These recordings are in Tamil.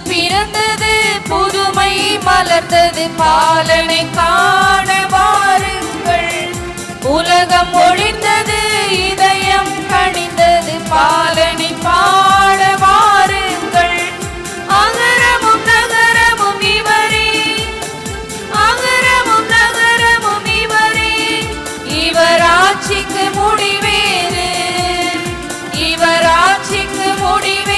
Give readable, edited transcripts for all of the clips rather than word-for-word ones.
பிறந்தது, புதுமை மலர்ந்தது, பாலனை காண வாருங்கள். உலகம் ஒழிந்தது, இதயம் கனிந்தது, பாலனை பாட வாருங்கள். அகரமும் நகரமும் இவரே, அகரமும் நகரமும் இவரே. இவர் ஆட்சிக்கு முடிவேது, இவர் ஆட்சிக்கு முடிவேது.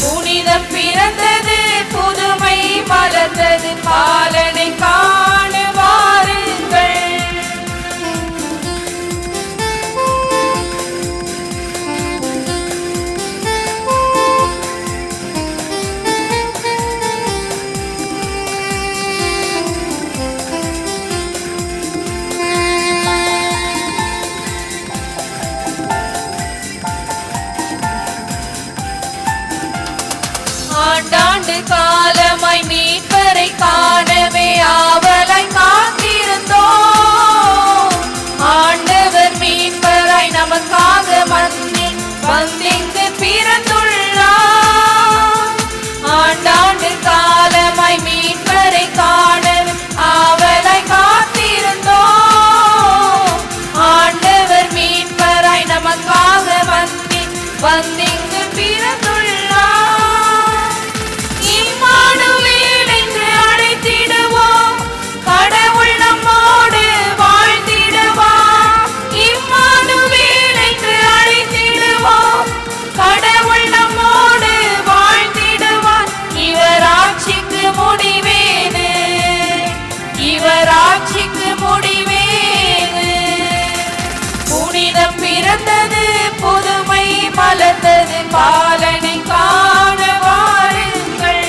புனிதம் பிறந்தது, புதுமை மலர்ந்தது, பாலனை காண வாருங்கள். ஆண்டாண்டு காலமாய் மீட்பரை காணவே ஆவலாய் காத்திருந்தோம். ஆண்டவர் மீட்பராய் நமக்காக வந்திங்கு பிறந்துள்ளார். ஆண்டாண்டு காலமாய் மீட்பரை காணவே ஆவலாய் காத்திருந்தோம். ஆண்டவர் மீட்பராய் நமக்காக வந்திங்கு பிறந்துள்ளார். கடவுள் நம்மோடு வாழ்ந்திடுவார். இம்மானுவேல் என்று அழைத்திடுவோம். கடவுள் நம்மோடு வாழ்ந்திடுவார். இவர் ஆட்சிக்கு முடிவேது, இவர் ஆட்சிக்கு முடிவேது. புனிதம் பிறந்தது, புதுமை மலர்ந்தது, பாலனை காண வாருங்கள்.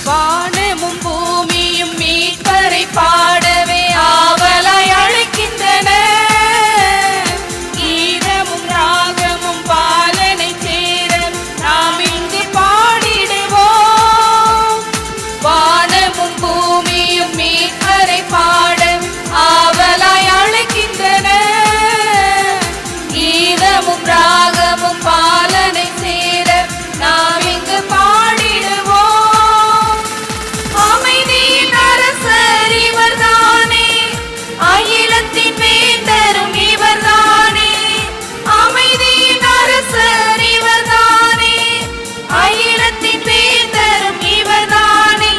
வானமும் பூமியும் மீட்பரை பாடவே ஆவலாய் அழைக்கின்றன. கீதமும் ராகமும் பாலனை சேர நாம் இங்கு பாடிடுவோம். வானமும் பூமியும் மீட்பரை பாட ஆவலாய் அழைக்கின்றன. கீதமும் ராகமும் பாலனை சேர நாம் இங்கு பாடிடுவோம். அகிலத்தின் வேந்தரும் இவர்தானே, அமைதியின் அரசர் இவர்தானே, அகிலத்தின் வேந்தரும் இவர்தானே.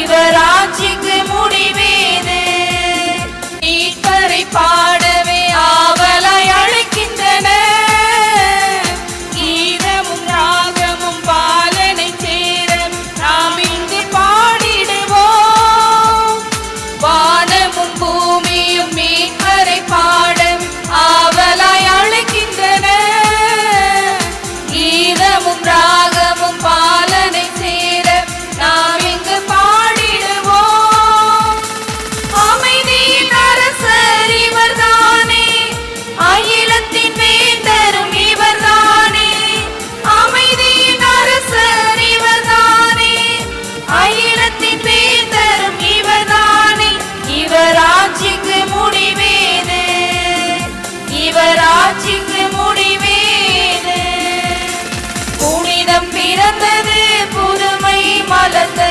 இவர் ஆட்சிக்கு முடிவேது, மீட்பரை பாடவே ஆவலாய் அழைக்கின்றன. கீதமும் ராகமும் பாலனை சேர நாம் இங்கு பாடிடுவோம். வானமும் பூமியும் மீட்பரை பாட ஆவலாய் அழைக்கின்றன. கீதமும் ராகமும் பாலனை சேர நாம் இங்கு பாடிடுவோம். அமைதியின் அரசர் இவர்தானே, அகிலத்தின் வேந்தரும் இவர்தானே, அமைதியின் அரசர் இவர்தானே, அகிலத்தின் வேந்தரும் இவர்தானே. இவர் ஆட்சிக்கு முடிவேது, இவர் ஆட்சிக்கு முடிவேது. புனிதம் பிறந்தது, புதுமை மலர்ந்தது,